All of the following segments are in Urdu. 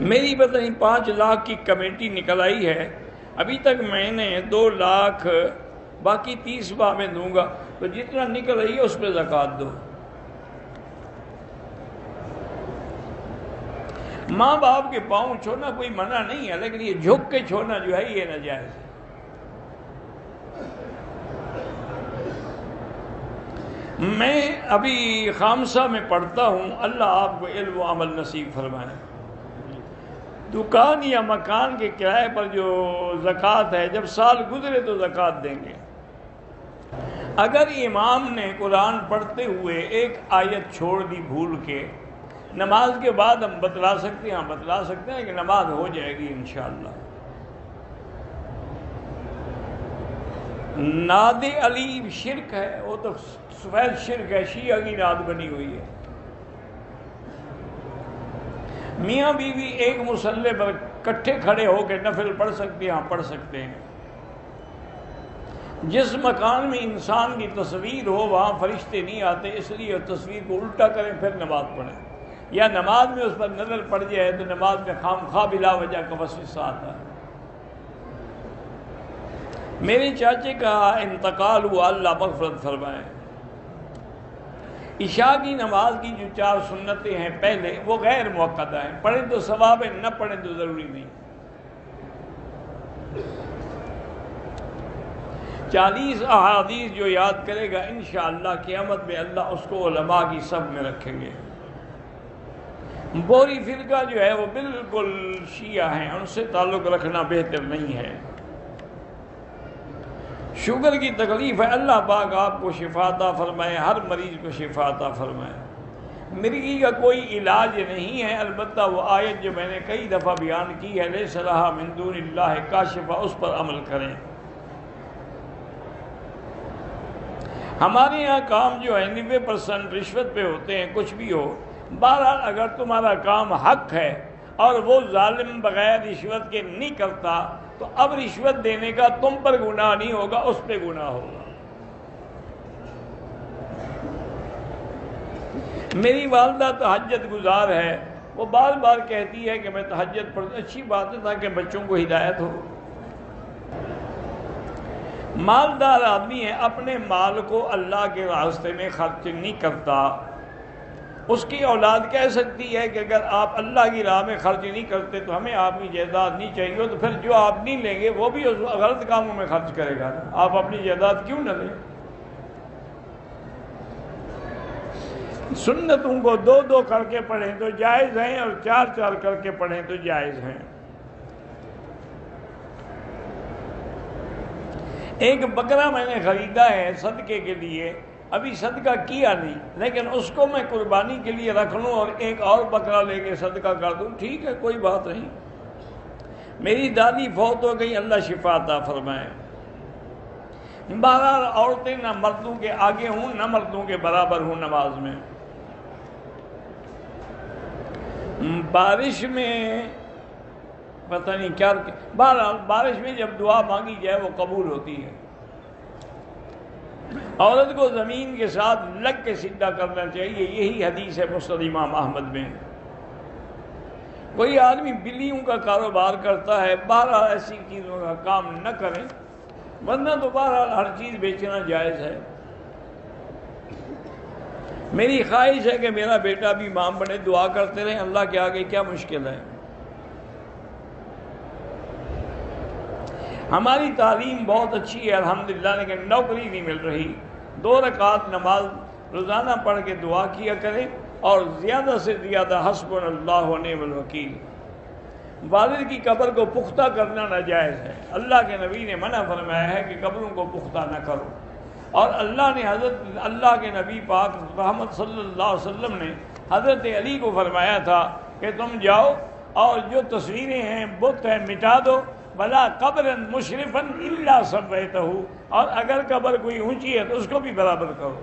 میری پتہ نہیں 5 لاکھ کی کمیٹی نکل آئی ہے، ابھی تک میں نے 2 لاکھ باقی 30 ماہ میں دوں گا، تو جتنا نکل رہی ہے اس پہ زکوٰۃ دو۔ ماں باپ کے پاؤں چھوڑنا کوئی منع نہیں ہے، لیکن یہ جھک کے چھوڑنا جو ہے یہ ناجائز ہے۔ میں ابھی خامسہ میں پڑھتا ہوں، اللہ آپ کو علم و عمل نصیب فرمائے۔ دکان یا مکان کے کرائے پر جو زکوٰۃ ہے، جب سال گزرے تو زکوٰۃ دیں گے۔ اگر امام نے قرآن پڑھتے ہوئے ایک آیت چھوڑ دی بھول کے، نماز کے بعد ہم بتلا سکتے ہیں، بتلا سکتے ہیں کہ نماز ہو جائے گی انشاءاللہ۔ ناد علی شرک ہے، وہ تو سفید شرک ہے، شیعہ کی ناد بنی ہوئی ہے۔ میاں بیوی ایک مصلی پر کٹھے کھڑے ہو کے نفل پڑھ سکتے ہیں، ہاں پڑھ سکتے ہیں۔ جس مکان میں انسان کی تصویر ہو وہاں فرشتے نہیں آتے، اس لیے تصویر کو الٹا کریں پھر نماز پڑھیں، یا نماز میں اس پر نظر پڑ جائے تو نماز میں خواہ بلا وجہ کا وسوسہ آتا ہے۔ میرے چاچے کا انتقال ہوا، اللہ مغفرت فرمائے۔ عشاء کی نماز کی جو 4 سنتیں ہیں پہلے، وہ غیر موقعہ ہیں، پڑھیں تو ثواب ہے، نہ پڑھیں تو ضروری نہیں۔ 40 احادیث جو یاد کرے گا انشاءاللہ قیامت میں اللہ اس کو علماء کی صف میں رکھیں گے۔ بوری فرقہ جو ہے وہ بالکل شیعہ ہیں، ان سے تعلق رکھنا بہتر نہیں ہے۔ شوگر کی تکلیف ہے، اللہ پاک آپ کو شفا عطا فرمائے، ہر مریض کو شفا عطا فرمائے۔ مرگی کا کوئی علاج نہیں ہے، البتہ وہ آیت جو میں نے کئی دفعہ بیان کی ہے، لیس لہا من دون اللہ کاشفہ، اس پر عمل کریں۔ ہمارے یہاں کام جو ہے 90% رشوت پہ ہوتے ہیں، کچھ بھی ہو۔ بہرحال اگر تمہارا کام حق ہے اور وہ ظالم بغیر رشوت کے نہیں کرتا تو اب رشوت دینے کا تم پر گناہ نہیں ہوگا، اس پہ گناہ ہوگا۔ میری والدہ تہجد گزار ہے، وہ بار بار کہتی ہے کہ میں تہجد پڑھتی، اچھی بات ہے تاکہ بچوں کو ہدایت ہو۔ مالدار آدمی ہے، اپنے مال کو اللہ کے راستے میں خرچ نہیں کرتا، اس کی اولاد کہہ سکتی ہے کہ اگر آپ اللہ کی راہ میں خرچ نہیں کرتے تو ہمیں آپ کی جائیداد نہیں چاہیے، تو پھر جو آپ نہیں لیں گے وہ بھی اس غلط کاموں میں خرچ کرے گا، آپ اپنی جائیداد کیوں نہ لیں؟ سنتوں کو 2 کر کے پڑھیں تو جائز ہیں، اور 4 کر کے پڑھیں تو جائز ہیں۔ ایک بکرا میں نے خریدا ہے صدقے کے لیے، ابھی صدقہ کیا نہیں، لیکن اس کو میں قربانی کے لیے رکھ لوں اور ایک اور بکرا لے کے صدقہ کر دوں، ٹھیک ہے، کوئی بات نہیں۔ میری دادی فوت ہو گئی، اللہ شفا عطا فرمائے۔ بہرحال عورتیں نہ مردوں کے آگے ہوں نہ مردوں کے برابر ہوں نماز میں۔ بارش میں پتہ نہیں کیا، بہرحال بارش میں جب دعا مانگی جائے وہ قبول ہوتی ہے۔ عورت کو زمین کے ساتھ لگ کے سجدہ کرنا چاہیے، یہی حدیث ہے مسند امام احمد میں۔ کوئی آدمی بلیوں کا کاروبار کرتا ہے، بہرحال ایسی چیزوں کا کام نہ کریں، ورنہ تو بہرحال ہر چیز بیچنا جائز ہے۔ میری خواہش ہے کہ میرا بیٹا بھی امام بنے، دعا کرتے رہیں، اللہ کے آگے کیا مشکل ہے۔ ہماری تعلیم بہت اچھی ہے الحمدللہ، لیکن نوکری نہیں مل رہی۔ 2 رکعت نماز روزانہ پڑھ کے دعا کیا کریں، اور زیادہ سے زیادہ حسبنا اللہ و نعم الوکیل۔ والد کی قبر کو پختہ کرنا ناجائز ہے، اللہ کے نبی نے منع فرمایا ہے کہ قبروں کو پختہ نہ کرو، اور اللہ کے نبی پاک محمد صلی اللہ علیہ وسلم نے حضرت علی کو فرمایا تھا کہ تم جاؤ اور جو تصویریں ہیں بت ہیں مٹا دو، بلا قبرا مشرفا الا سویتہ، اور اگر قبر کوئی اونچی ہے تو اس کو بھی برابر کرو۔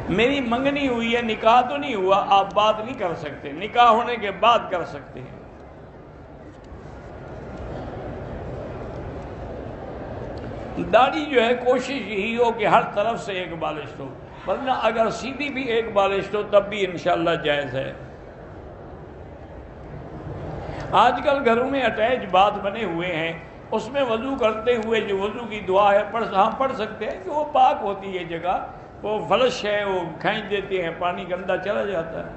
میری منگنی ہوئی ہے، نکاح تو نہیں ہوا، آپ بات نہیں کر سکتے، نکاح ہونے کے بعد کر سکتے ہیں۔ داڑھی جو ہے کوشش یہی ہو کہ ہر طرف سے ایک بالش ہو، ورنہ اگر سیدھی بھی ایک بالشت ہو تب بھی انشاءاللہ جائز ہے۔ آج کل گھروں میں اٹیچ باتھ بنے ہوئے ہیں، اس میں وضو کرتے ہوئے جو وضو کی دعا ہے پڑھ سکتے ہیں کہ وہ پاک ہوتی ہے جگہ، وہ فلش ہے، وہ کھینچ دیتے ہیں، پانی گندا چلا جاتا ہے۔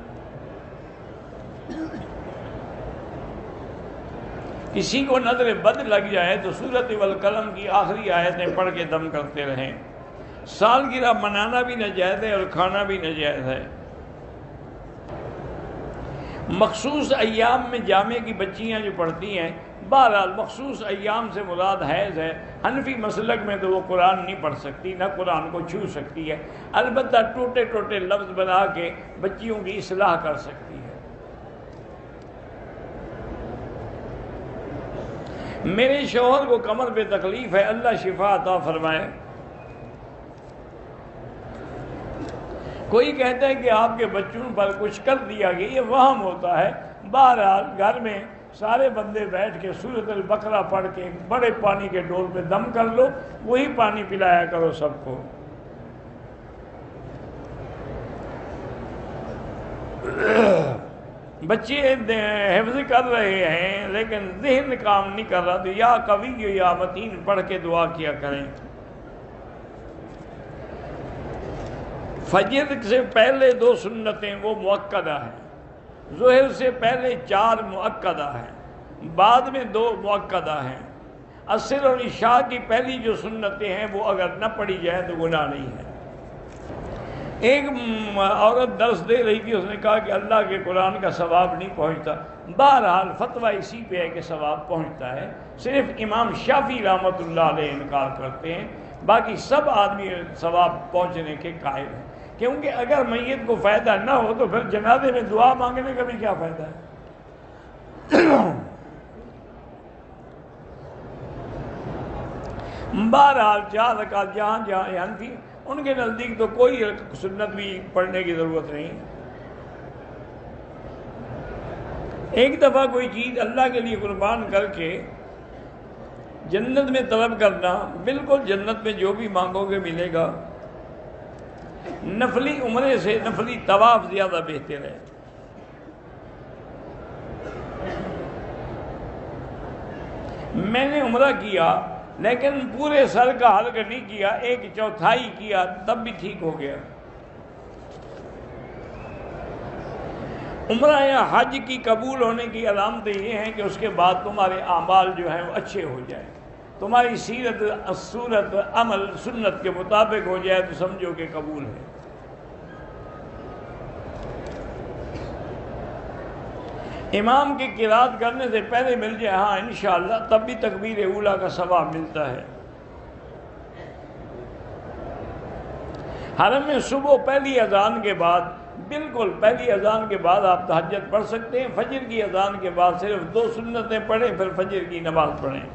کسی کو نظر بد لگ جائے تو سورۃ والقلم کی آخری آیتیں پڑھ کے دم کرتے رہیں۔ سالگرہ منانا بھی ناجائز ہے اور کھانا بھی ناجائز ہے۔ مخصوص ایام میں جامع کی بچیاں جو پڑھتی ہیں، بہرحال مخصوص ایام سے مراد حیض ہے۔ حنفی مسلک میں تو وہ قرآن نہیں پڑھ سکتی، نہ قرآن کو چھو سکتی ہے، البتہ ٹوٹے ٹوٹے لفظ بنا کے بچیوں کی اصلاح کر سکتی ہے۔ میرے شوہر کو کمر پہ تکلیف ہے، اللہ شفا عطا فرمائے۔ کوئی کہتا ہے کہ آپ کے بچوں پر کچھ کر دیا گیا، یہ وہم ہوتا ہے۔ بہرحال گھر میں سارے بندے بیٹھ کے سورۃ البقرہ پڑھ کے بڑے پانی کے ڈول پہ دم کر لو، وہی پانی پلایا کرو سب کو۔ بچے حفظ کر رہے ہیں لیکن ذہن کام نہیں کر رہا، تو یا قوی یا متین پڑھ کے دعا کیا کریں۔ فجر سے پہلے 2 سنتیں وہ مؤکدہ ہیں، ظہر سے پہلے 4 مؤکدہ ہیں، بعد میں 2 مؤکدہ ہیں۔ عصر اور عشاء کی پہلی جو سنتیں ہیں وہ اگر نہ پڑھی جائیں تو گناہ نہیں ہے۔ ایک عورت درس دے رہی تھی، اس نے کہا کہ اللہ کے قرآن کا ثواب نہیں پہنچتا۔ بہرحال فتویٰ اسی پہ ہے کہ ثواب پہنچتا ہے، صرف امام شافعی رحمۃ اللہ علیہ انکار کرتے ہیں، باقی سب آدمی ثواب پہنچنے کے قائل ہیں، کیونکہ اگر میت کو فائدہ نہ ہو تو پھر جنازے میں دعا مانگنے کا بھی کیا فائدہ ہے۔ بہرحال 4 رکعت جہاں حنفی ان کے نزدیک تو کوئی سنت بھی پڑھنے کی ضرورت نہیں۔ ایک دفعہ کوئی چیز اللہ کے لیے قربان کر کے جنت میں طلب کرنا، بالکل جنت میں جو بھی مانگو گے ملے گا۔ نفلی عمرے سے نفلی طواف زیادہ بہتر ہے۔ میں نے عمرہ کیا لیکن پورے سر کا حلق نہیں کیا، 1/4 کیا، تب بھی ٹھیک ہو گیا۔ عمرہ یا حج کی قبول ہونے کی علامتیں یہ ہیں کہ اس کے بعد تمہارے اعمال جو ہیں وہ اچھے ہو جائیں، تمہاری سیرت صورت عمل سنت کے مطابق ہو جائے تو سمجھو کہ قبول ہے۔ امام کی قرات کرنے سے پہلے مل جائے ہاں انشاءاللہ، تب بھی تکبیر اولیٰ کا ثواب ملتا ہے۔ حرم میں صبح پہلی اذان کے بعد، بالکل پہلی اذان کے بعد آپ تہجد پڑھ سکتے ہیں۔ فجر کی اذان کے بعد صرف 2 سنتیں پڑھیں، پھر فجر کی نماز پڑھیں۔